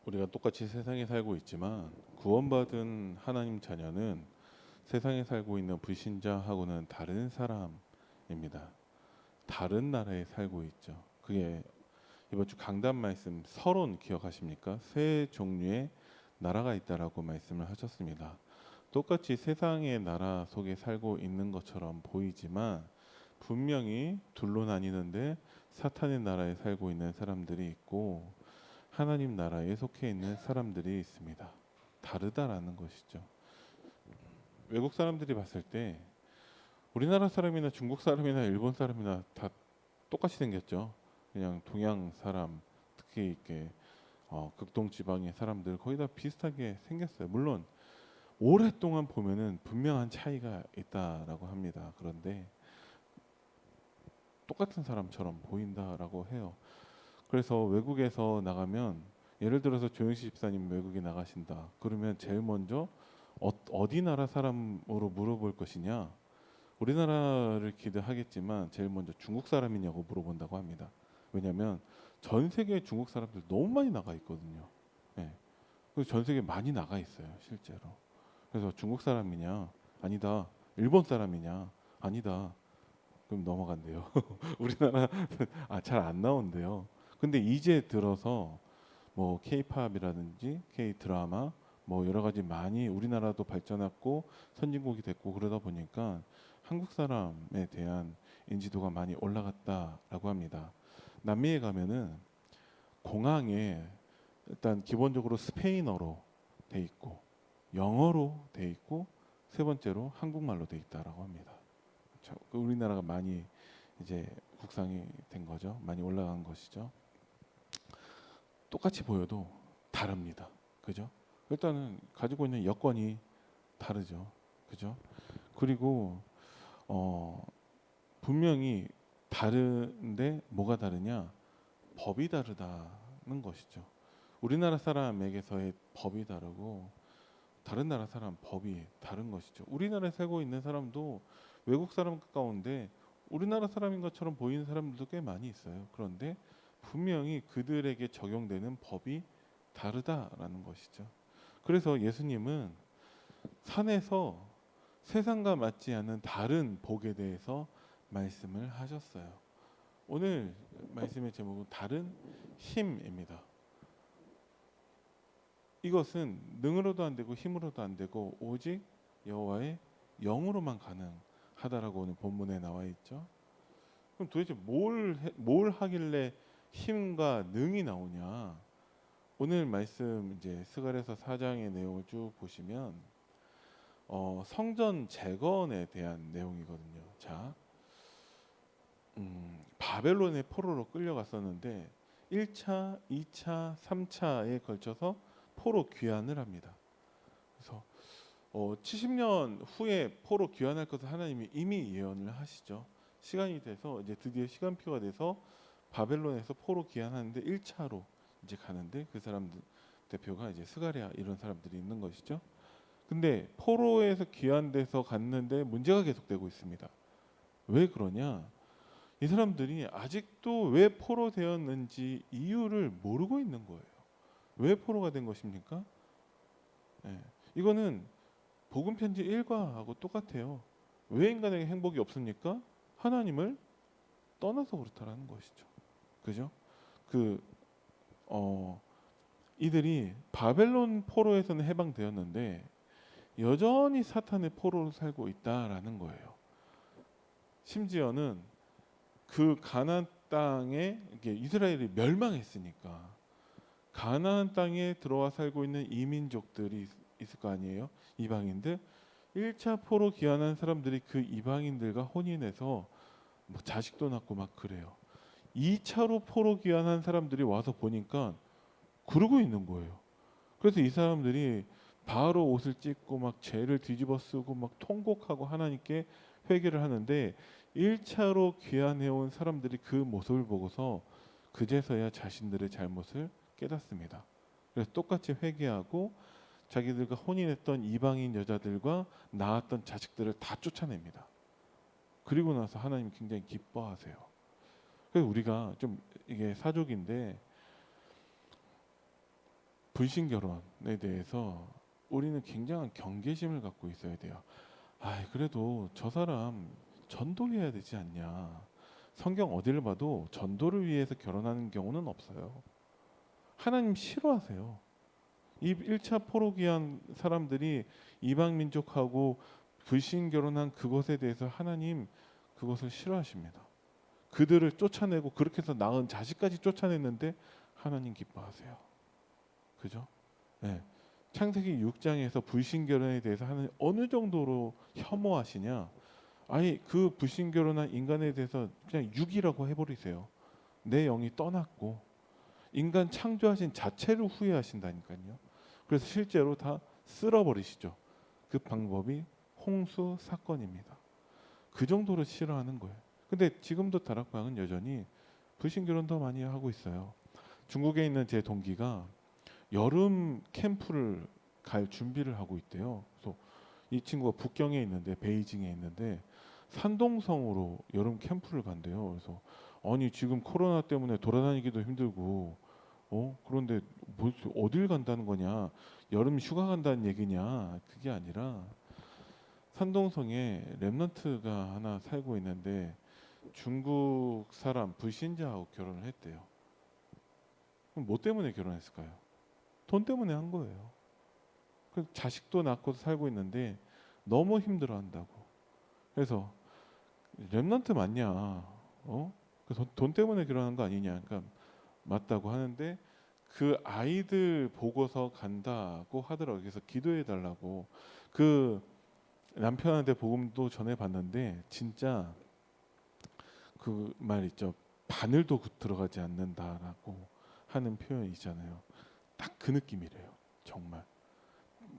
우리가 똑같이 세상에 살고 있지만 구원받은 하나님 자녀는 세상에 살고 있는 불신자하고는 다른 사람입니다. 다른 나라에 살고 있죠. 그게 이번 주 강단 말씀 서론 기억하십니까? 세 종류의 나라가 있다라고 말씀을 하셨습니다. 똑같이 세상의 나라 속에 살고 있는 것처럼 보이지만 분명히 둘로 나뉘는데 사탄의 나라에 살고 있는 사람들이 있고 하나님 나라에 속해 있는 사람들이 있습니다. 다르다라는 것이죠. 외국 사람들이 봤을 때 우리나라 사람이나 중국 사람이나 일본 사람이나 다 똑같이 생겼죠. 그냥 동양 사람, 특히 이렇게 극동 지방의 사람들 거의 다 비슷하게 생겼어요. 물론 오랫동안 보면은 분명한 차이가 있다라고 합니다. 그런데 똑같은 사람처럼 보인다라고 해요. 그래서 외국에서 나가면 예를 들어서 조영시 집사님 외국에 나가신다. 그러면 제일 먼저 어디 나라 사람으로 물어볼 것이냐? 우리나라를 기대하겠지만 제일 먼저 중국 사람이냐고 물어본다고 합니다. 왜냐하면 전 세계에 중국 사람들 너무 많이 나가 있거든요. 예. 그래서 전 세계에 많이 나가 있어요, 실제로. 그래서 중국 사람이냐? 아니다. 일본 사람이냐? 아니다. 그럼 넘어간대요. 우리나라 잘 안 나온대요. 근데 이제 들어서 뭐 K-팝이라든지 K-드라마 뭐 여러 가지 많이 우리나라도 발전했고 선진국이 됐고 그러다 보니까 한국 사람에 대한 인지도가 많이 올라갔다라고 합니다. 남미에 가면은 공항에 일단 기본적으로 스페인어로 돼 있고 영어로 돼 있고 세 번째로 한국말로 돼 있다라고 합니다. 우리나라가 많이 이제 국상이 된 거죠. 많이 올라간 것이죠. 똑같이 보여도 다릅니다. 그죠? 일단은 가지고 있는 여건이 다르죠. 그죠? 그리고 분명히 다른데 뭐가 다르냐? 법이 다르다는 것이죠. 우리나라 사람에게서의 법이 다르고 다른 나라 사람 법이 다른 것이죠. 우리나라에 살고 있는 사람도 외국 사람 가운데 우리나라 사람인 것처럼 보이는 사람들도 꽤 많이 있어요. 그런데 분명히 그들에게 적용되는 법이 다르다라는 것이죠. 그래서 예수님은 산에서 세상과 맞지 않는 다른 복에 대해서 말씀을 하셨어요. 오늘 말씀의 제목은 다른 힘입니다. 이것은 능으로도 안 되고 힘으로도 안 되고 오직 여호와의 영으로만 가능하다라고 오늘 본문에 나와 있죠. 그럼 도대체 뭘 하길래 힘과 능이 나오냐? 오늘 말씀 이제 스가랴서 4장의 내용을 쭉 보시면 성전 재건에 대한 내용이거든요. 자, 바벨론의 포로로 끌려갔었는데 1차, 2차, 3차에 걸쳐서 포로 귀환을 합니다. 그래서 70년 후에 포로 귀환할 것을 하나님이 이미 예언을 하시죠. 시간이 돼서 이제 드디어 시간표가 돼서 바벨론에서 포로 귀환하는데 1차로 이제 가는데 그 사람들 대표가 이제 스가랴 이런 사람들이 있는 것이죠. 근데 포로에서 귀환돼서 갔는데 문제가 계속되고 있습니다. 왜 그러냐? 이 사람들이 아직도 왜 포로 되었는지 이유를 모르고 있는 거예요. 왜 포로가 된 것입니까? 예. 이거는 복음 편지 1과하고 똑같아요. 왜 인간에게 행복이 없습니까? 하나님을 떠나서 그렇다라는 것이죠. 그죠? 그 이들이 바벨론 포로에서는 해방되었는데 여전히 사탄의 포로로 살고 있다라는 거예요. 심지어는 그 가나안 땅에 이스라엘이 멸망했으니까 가나안 땅에 들어와 살고 있는 이민족들이 있을 거 아니에요. 이방인들. 1차 포로 귀환한 사람들이 그 이방인들과 혼인해서 뭐 자식도 낳고 막 그래요. 2차로 포로 귀환한 사람들이 와서 보니까 그러고 있는 거예요. 그래서 이 사람들이 바로 옷을 찢고 막 죄를 뒤집어 쓰고 막 통곡하고 하나님께 회개를 하는데 1차로 귀환해온 사람들이 그 모습을 보고서 그제서야 자신들의 잘못을 깨닫습니다. 그래서 똑같이 회개하고 자기들과 혼인했던 이방인 여자들과 낳았던 자식들을 다 쫓아냅니다. 그리고 나서 하나님 굉장히 기뻐하세요. 그래서 우리가 좀 이게 사족인데 불신 결혼에 대해서 우리는 굉장한 경계심을 갖고 있어야 돼요. 아, 그래도 저 사람 전도해야 되지 않냐. 성경 어디를 봐도 전도를 위해서 결혼하는 경우는 없어요. 하나님 싫어하세요. 이 1차 포로기한 사람들이 이방 민족하고 불신 결혼한 그것에 대해서 하나님 그것을 싫어하십니다. 그들을 쫓아내고 그렇게 해서 낳은 자식까지 쫓아냈는데 하나님 기뻐하세요. 그죠? 네. 창세기 6장에서 불신 결혼에 대해서 하나님 어느 정도로 혐오하시냐? 아니 그 불신 결혼한 인간에 대해서 그냥 육이라고 해버리세요. 내 영이 떠났고 인간 창조하신 자체를 후회하신다니까요. 그래서 실제로 다 쓸어버리시죠. 그 방법이 홍수 사건입니다. 그 정도로 싫어하는 거예요. 근데 지금도 다락방은 여전히 불신 결혼도 많이 하고 있어요. 중국에 있는 제 동기가 여름 캠프를 갈 준비를 하고 있대요. 그래서 이 친구가 북경에 있는데 베이징에 있는데 산동성으로 여름 캠프를 간대요. 그래서 아니 지금 코로나 때문에 돌아다니기도 힘들고 그런데 뭐 어딜 간다는 거냐? 여름 휴가 간다는 얘기냐? 그게 아니라 산동성에 랩넌트가 하나 살고 있는데 중국 사람 불신자하고 결혼을 했대요. 그럼 뭐 때문에 결혼했을까요? 돈 때문에 한 거예요. 그 자식도 낳고 살고 있는데 너무 힘들어한다고. 그래서 랩넌트 맞냐? 그래서 돈 때문에 결혼한 거 아니냐? 그러니까 맞다고 하는데 그 아이들 보고서 간다고 하더라고요. 그래서 기도해 달라고. 그 남편한테 복음도 전해 봤는데 진짜 그 말 있죠. 바늘도 들어가지 않는다라고 하는 표현이 있잖아요. 딱 그 느낌이래요. 정말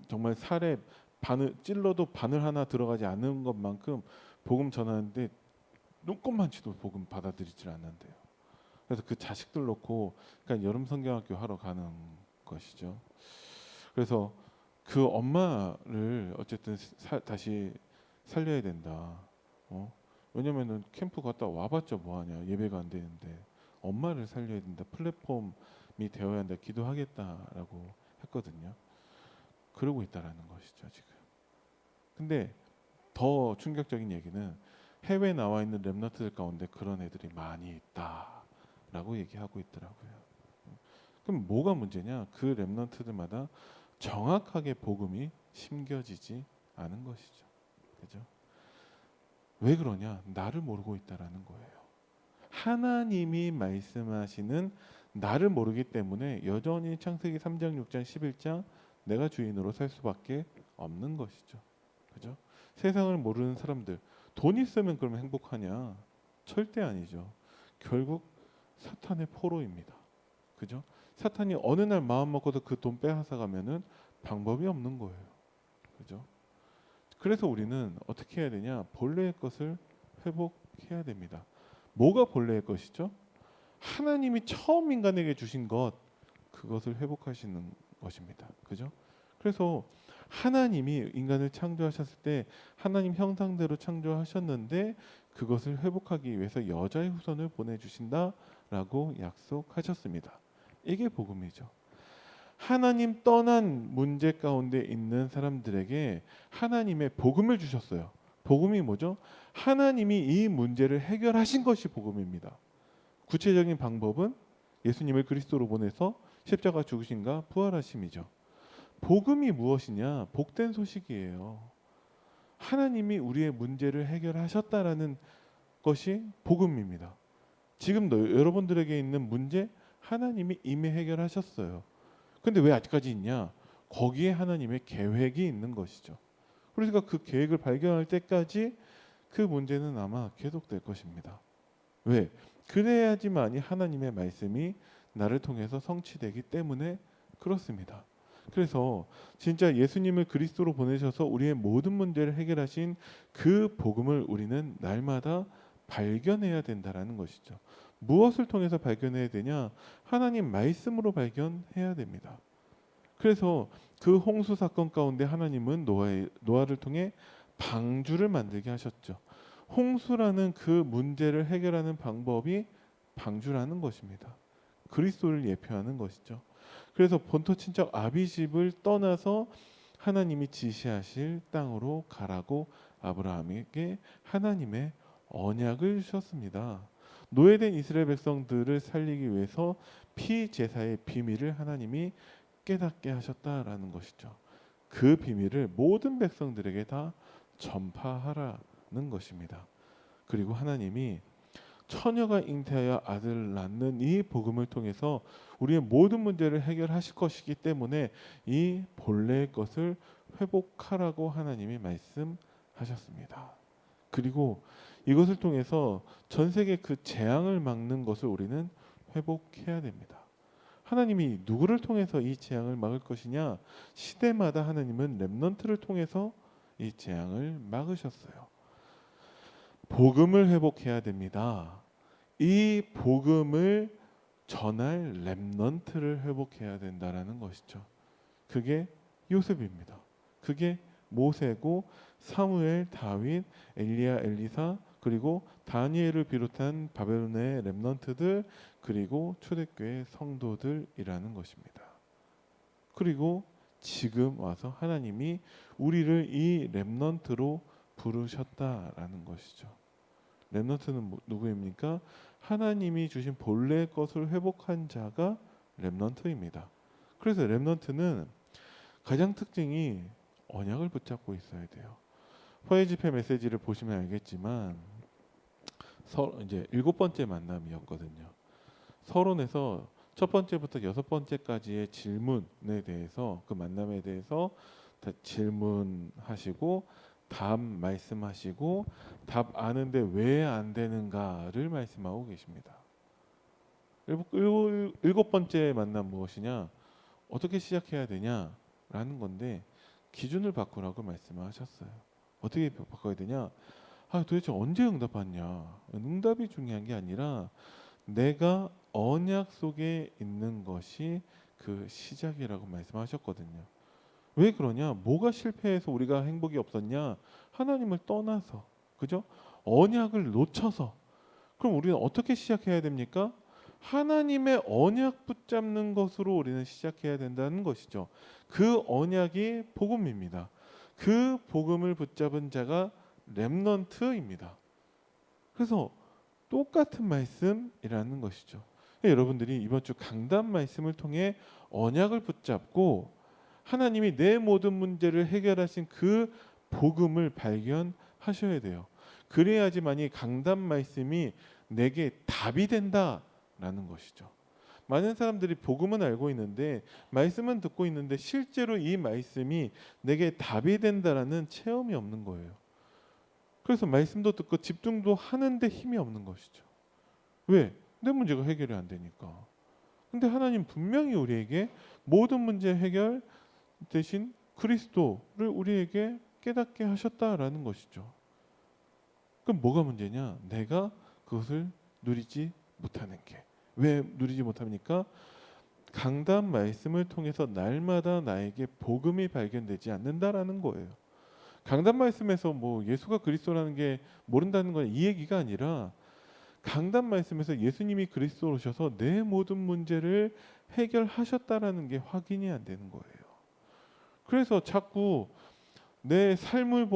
정말 살에 바늘 찔러도 바늘 하나 들어가지 않는 것만큼 복음 전하는데 눈꼽만치도 복음 받아들이질 않는데요. 그래서 그 자식들 놓고 그러니까 여름 성경학교 하러 가는 것이죠. 그래서 그 엄마를 어쨌든 다시 살려야 된다. 왜냐면은 캠프 갔다 와봤자 뭐하냐. 예배가 안 되는데 엄마를 살려야 된다. 플랫폼이 되어야 한다. 기도하겠다라고 했거든요. 그러고 있다라는 것이죠 지금. 근데 더 충격적인 얘기는 해외에 나와 있는 랩너트들 가운데 그런 애들이 많이 있다라고 얘기하고 있더라고요. 그럼 뭐가 문제냐? 그 랩넌트들마다 정확하게 복음이 심겨지지 않은 것이죠. 그죠? 왜 그러냐? 나를 모르고 있다라는 거예요. 하나님이 말씀하시는 나를 모르기 때문에 여전히 창세기 3장, 6장, 11장 내가 주인으로 살 수밖에 없는 것이죠. 그죠? 세상을 모르는 사람들 돈 있으면 그러면 행복하냐? 절대 아니죠. 결국 사탄의 포로입니다. 그죠? 사탄이 어느 날 마음 먹고도 그 돈 빼앗아 가면은 방법이 없는 거예요. 그죠? 그래서 우리는 어떻게 해야 되냐? 본래의 것을 회복해야 됩니다. 뭐가 본래의 것이죠? 하나님이 처음 인간에게 주신 것, 그것을 회복하시는 것입니다. 그죠? 그래서 하나님이 인간을 창조하셨을 때 하나님 형상대로 창조하셨는데 그것을 회복하기 위해서 여자의 후손을 보내주신다라고 약속하셨습니다. 이게 복음이죠. 하나님 떠난 문제 가운데 있는 사람들에게 하나님의 복음을 주셨어요. 복음이 뭐죠? 하나님이 이 문제를 해결하신 것이 복음입니다. 구체적인 방법은 예수님을 그리스도로 보내서 십자가 죽으신가 부활하심이죠. 복음이 무엇이냐? 복된 소식이에요. 하나님이 우리의 문제를 해결하셨다라는 것이 복음입니다. 지금 여러분들에게 있는 문제 하나님이 이미 해결하셨어요. 근데 왜 아직까지 있냐? 거기에 하나님의 계획이 있는 것이죠. 그러니까 그 계획을 발견할 때까지 그 문제는 아마 계속될 것입니다. 왜? 그래야지만이 하나님의 말씀이 나를 통해서 성취되기 때문에 그렇습니다. 그래서 진짜 예수님을 그리스도로 보내셔서 우리의 모든 문제를 해결하신 그 복음을 우리는 날마다 발견해야 된다라는 것이죠. 무엇을 통해서 발견해야 되냐? 하나님 말씀으로 발견해야 됩니다. 그래서 그 홍수 사건 가운데 하나님은 노아를 통해 방주를 만들게 하셨죠. 홍수라는 그 문제를 해결하는 방법이 방주라는 것입니다. 그리스도를 예표하는 것이죠. 그래서 본토 친척 아비집을 떠나서 하나님이 지시하실 땅으로 가라고 아브라함에게 하나님의 언약을 주셨습니다. 노예된 이스라엘 백성들을 살리기 위해서 피 제사의 비밀을 하나님이 깨닫게 하셨다라는 것이죠. 그 비밀을 모든 백성들에게 다 전파하라는 것입니다. 그리고 하나님이 처녀가 잉태하여 아들을 낳는 이 복음을 통해서 우리의 모든 문제를 해결하실 것이기 때문에 이 본래의 것을 회복하라고 하나님이 말씀하셨습니다. 그리고 이것을 통해서 전 세계 그 재앙을 막는 것을 우리는 회복해야 됩니다. 하나님이 누구를 통해서 이 재앙을 막을 것이냐? 시대마다 하나님은 렘넌트를 통해서 이 재앙을 막으셨어요. 복음을 회복해야 됩니다. 이 복음을 전할 렘넌트를 회복해야 된다라는 것이죠. 그게 요셉입니다. 그게 모세고 사무엘, 다윗, 엘리야, 엘리사 그리고 다니엘을 비롯한 바벨론의 렘넌트들 그리고 초대교회 성도들이라는 것입니다. 그리고 지금 와서 하나님이 우리를 이 렘넌트로 부르셨다라는 것이죠. 렘넌트는 누구입니까? 하나님이 주신 본래의 것을 회복한 자가 렘넌트입니다. 그래서 렘넌트는 가장 특징이 언약을 붙잡고 있어야 돼요. 화해 집회 메시지를 보시면 알겠지만 이제 7번째 만남이었거든요. 서론에서 첫 번째부터 6번째까지의 질문에 대해서 그 만남에 대해서 다 질문하시고 답 말씀하시고 답 아는데 왜 안 되는가를 말씀하고 계십니다. 7번째 만남 무엇이냐? 어떻게 시작해야 되냐라는 건데 기준을 바꾸라고 말씀하셨어요. 어떻게 바꿔야 되냐? 도대체 언제 응답받냐? 응답이 중요한 게 아니라 내가 언약 속에 있는 것이 그 시작이라고 말씀하셨거든요. 왜 그러냐? 뭐가 실패해서 우리가 행복이 없었냐? 하나님을 떠나서, 그죠? 언약을 놓쳐서. 그럼 우리는 어떻게 시작해야 됩니까? 하나님의 언약 붙잡는 것으로 우리는 시작해야 된다는 것이죠. 그 언약이 복음입니다. 그 복음을 붙잡은 자가 렘넌트입니다. 그래서 똑같은 말씀이라는 것이죠. 여러분들이 이번 주 강단 말씀을 통해 언약을 붙잡고 하나님이 내 모든 문제를 해결하신 그 복음을 발견하셔야 돼요. 그래야지만 이 강단 말씀이 내게 답이 된다라는 것이죠. 많은 사람들이 복음은 알고 있는데 말씀은 듣고 있는데 실제로 이 말씀이 내게 답이 된다라는 체험이 없는 거예요. 그래서 말씀도 듣고 집중도 하는데 힘이 없는 것이죠. 왜? 내 문제가 해결이 안 되니까. 근데 하나님 분명히 우리에게 모든 문제 해결 대신 그리스도를 우리에게 깨닫게 하셨다라는 것이죠. 그럼 뭐가 문제냐? 내가 그것을 누리지 못하는 게. 왜 누리지 못합니까? 강단 말씀을 통해서 날마다 나에게 복음이 발견되지 않는다라는 거예요. 강단 말씀에서 뭐 예수가 그리스도라는 게 모른다는 건 이 얘기가 아니라 강단 말씀에서 예수님이 그리스도로 오셔서 내 모든 문제를 해결하셨다라는 게 확인이 안 되는 거예요. 그래서 자꾸 내 삶을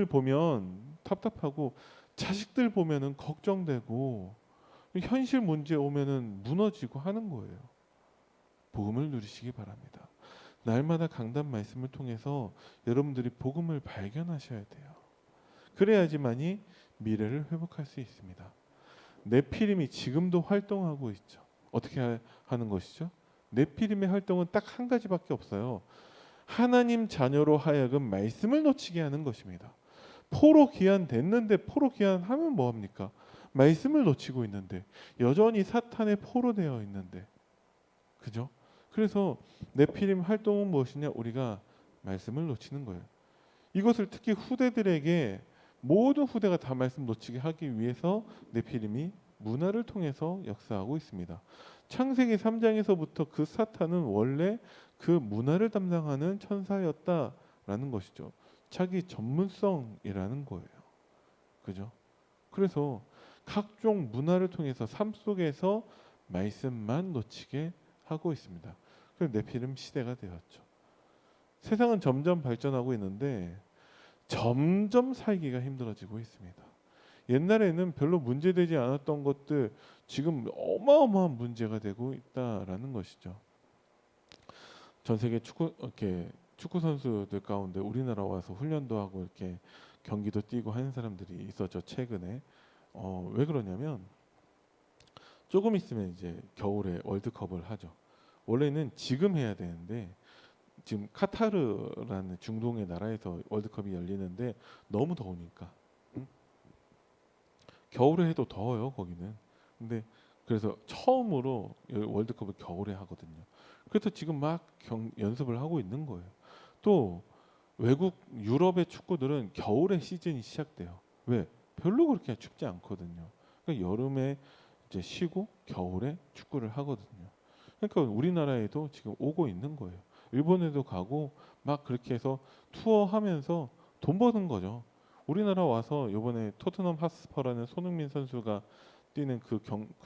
보면 답답하고 자식들 보면은 걱정되고 현실 문제 오면은 무너지고 하는 거예요. 복음을 누리시기 바랍니다. 날마다 강단 말씀을 통해서 여러분들이 복음을 발견하셔야 돼요. 그래야지만이 미래를 회복할 수 있습니다. 네피림이 지금도 활동하고 있죠. 어떻게 하는 것이죠? 네피림의 활동은 딱 한 가지밖에 없어요. 하나님 자녀로 하여금 말씀을 놓치게 하는 것입니다. 포로 귀환됐는데 포로 귀환하면 뭐합니까? 말씀을 놓치고 있는데 여전히 사탄의 포로 되어 있는데 그죠? 그래서 네피림 활동은 무엇이냐? 우리가 말씀을 놓치는 거예요. 이것을 특히 후대들에게 모든 후대가 다 말씀 놓치게 하기 위해서 네피림이 문화를 통해서 역사하고 있습니다. 창세기 3장에서부터 그 사탄은 원래 그 문화를 담당하는 천사였다라는 것이죠. 자기 전문성이라는 거예요. 그죠? 그래서 각종 문화를 통해서 삶 속에서 말씀만 놓치게 하고 있습니다. 그래서 네피림 시대가 되었죠. 세상은 점점 발전하고 있는데 점점 살기가 힘들어지고 있습니다. 옛날에는 별로 문제되지 않았던 것들 지금 어마어마한 문제가 되고 있다라는 것이죠. 전 세계 축구 선수들 가운데 우리나라 와서 훈련도 하고 이렇게 경기도 뛰고 하는 사람들이 있었죠. 최근에 왜 그러냐면 조금 있으면 이제 겨울에 월드컵을 하죠. 원래는 지금 해야 되는데 지금 카타르라는 중동의 나라에서 월드컵이 열리는데 너무 더우니까 겨울에 해도 더워요 거기는. 근데 그래서 처음으로 월드컵을 겨울에 하거든요. 그래서 지금 막 연습을 하고 있는 거예요. 또 외국 유럽의 축구들은 겨울에 시즌이 시작돼요. 왜? 별로 그렇게 춥지 않거든요. 그러니까 여름에 이제 쉬고 겨울에 축구를 하거든요. 그러니까 우리나라에도 지금 오고 있는 거예요. 일본에도 가고 막 그렇게 해서 투어하면서 돈 버는 거죠. 우리나라 와서 이번에 토트넘 핫스퍼라는 손흥민 선수가 뛰는 그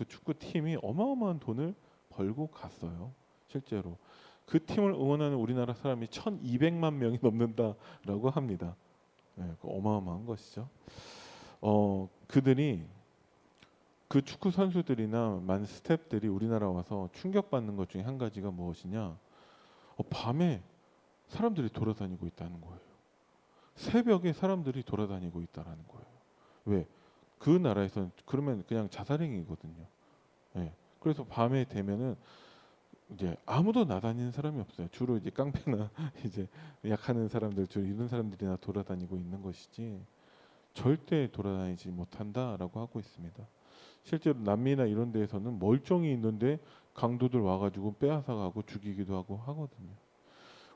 축구 팀이 어마어마한 돈을 벌고 갔어요. 실제로 그 팀을 응원하는 우리나라 사람이 1,200만 명이 넘는다라고 합니다. 네, 어마어마한 것이죠. 그들이 그 축구 선수들이나 많은 스태프들이 우리나라 와서 충격받는 것 중에 한 가지가 무엇이냐? 밤에 사람들이 돌아다니고 있다는 거예요. 새벽에 사람들이 돌아다니고 있다라는 거예요. 왜? 그 나라에서는 그러면 그냥 자살행위거든요. 예. 그래서 밤에 되면은 이제 아무도 나다니는 사람이 없어요. 주로 이제 깡패나 이제 약하는 사람들, 주로 이런 사람들이나 돌아다니고 있는 것이지 절대 돌아다니지 못한다라고 하고 있습니다. 실제로 남미나 이런 데에서는 멀쩡히 있는데 강도들 와가지고 빼앗아가고 죽이기도 하고 하거든요.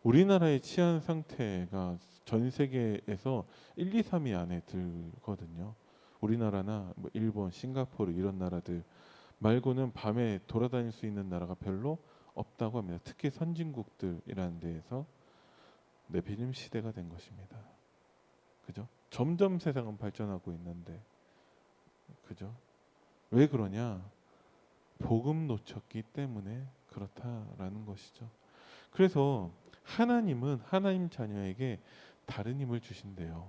우리나라의 치안 상태가 전 세계에서 1, 2, 3위 안에 들거든요. 우리나라나 뭐 일본, 싱가포르 이런 나라들 말고는 밤에 돌아다닐 수 있는 나라가 별로 없다고 합니다. 특히 선진국들이라는 데에서 네피림 시대가 된 것입니다. 그죠? 점점 세상은 발전하고 있는데, 그죠? 왜 그러냐? 복음 놓쳤기 때문에 그렇다라는 것이죠. 그래서 하나님은 하나님 자녀에게 다른 힘을 주신대요.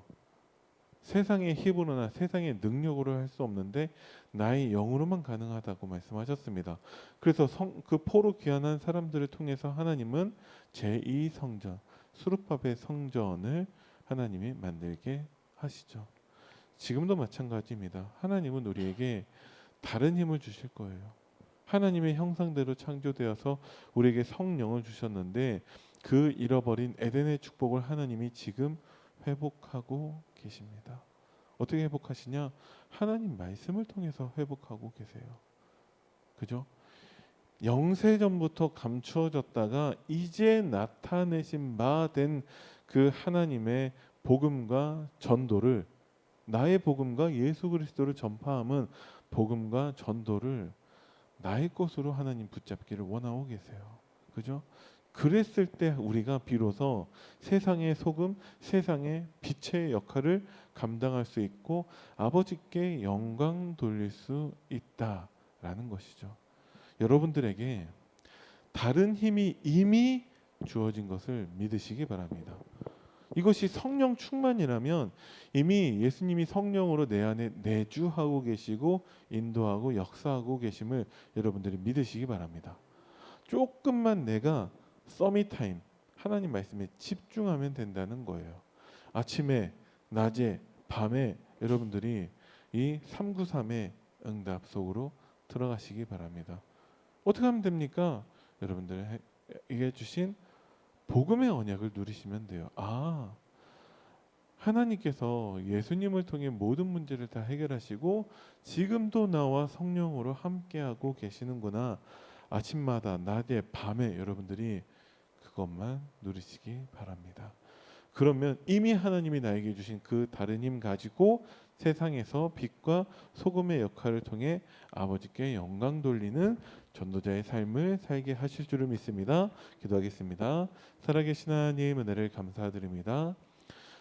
세상의 힘으로나 세상의 능력으로 할 수 없는데 나의 영으로만 가능하다고 말씀하셨습니다. 그래서 그 포로 귀환한 사람들을 통해서 하나님은 제2 성전, 수르밥의 성전을 하나님이 만들게 하시죠. 지금도 마찬가지입니다. 하나님은 우리에게 다른 힘을 주실 거예요. 하나님의 형상대로 창조되어서 우리에게 성령을 주셨는데 그 잃어버린 에덴의 축복을 하나님이 지금 회복하고 계십니다. 어떻게 회복하시냐? 하나님 말씀을 통해서 회복하고 계세요. 그죠? 영세전부터 감추어졌다가 이제 나타내신 바 된 그 하나님의 복음과 전도를, 나의 복음과 예수 그리스도를 전파함은 복음과 전도를 나의 것으로 하나님 붙잡기를 원하고 계세요. 그죠? 그랬을 때 우리가 비로소 세상의 소금, 세상의 빛의 역할을 감당할 수 있고 아버지께 영광 돌릴 수 있다라는 것이죠. 여러분들에게 다른 힘이 이미 주어진 것을 믿으시기 바랍니다. 이것이 성령 충만이라면 이미 예수님이 성령으로 내 안에 내주하고 계시고 인도하고 역사하고 계심을 여러분들이 믿으시기 바랍니다. 조금만 내가 서밋타임 하나님 말씀에 집중하면 된다는 거예요. 아침에, 낮에, 밤에 여러분들이 이 393의 응답 속으로 들어가시기 바랍니다. 어떻게 하면 됩니까? 여러분들에게 주신 복음의 언약을 누리시면 돼요. 하나님께서 예수님을 통해 모든 문제를 다 해결하시고 지금도 나와 성령으로 함께하고 계시는구나. 아침마다, 낮에, 밤에 여러분들이 그것만 누리시기 바랍니다. 그러면 이미 하나님이 나에게 주신 그 다른 힘 가지고 세상에서 빛과 소금의 역할을 통해 아버지께 영광 돌리는 전도자의 삶을 살게 하실 줄을 믿습니다. 기도하겠습니다. 살아계신 하나님 은혜를 감사드립니다.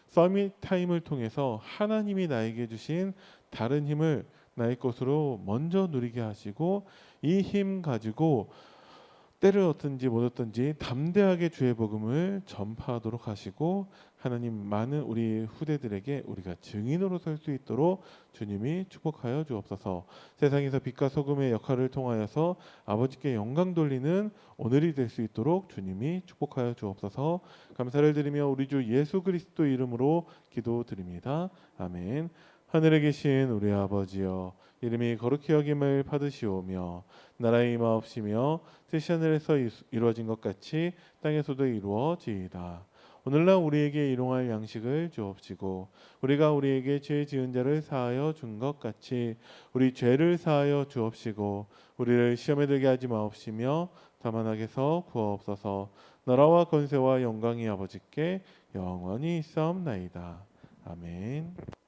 서밋 타임을 통해서 하나님이 나에게 주신 다른 힘을 나의 것으로 먼저 누리게 하시고 이 힘 가지고 때를 얻든지 못 얻든지 담대하게 주의 복음을 전파하도록 하시고 하나님 많은 우리 후대들에게 우리가 증인으로 설 수 있도록 주님이 축복하여 주옵소서. 세상에서 빛과 소금의 역할을 통하여서 아버지께 영광 돌리는 오늘이 될 수 있도록 주님이 축복하여 주옵소서. 감사를 드리며 우리 주 예수 그리스도 이름으로 기도드립니다. 아멘. 하늘에 계신 우리 아버지여, 이름이 거룩히 여김을 받으시오며 나라의 임하옵시며 뜻이 하늘에서 이루어진 것 같이 땅에서도 이루어지이다. 오늘날 우리에게 일용할 양식을 주옵시고 우리가 우리에게 죄 지은 자를 사하여 준 것 같이 우리 죄를 사하여 주옵시고 우리를 시험에 들게 하지 마옵시며 다만 악에서 구하옵소서. 나라와 권세와 영광이 아버지께 영원히 있사옵나이다. 아멘.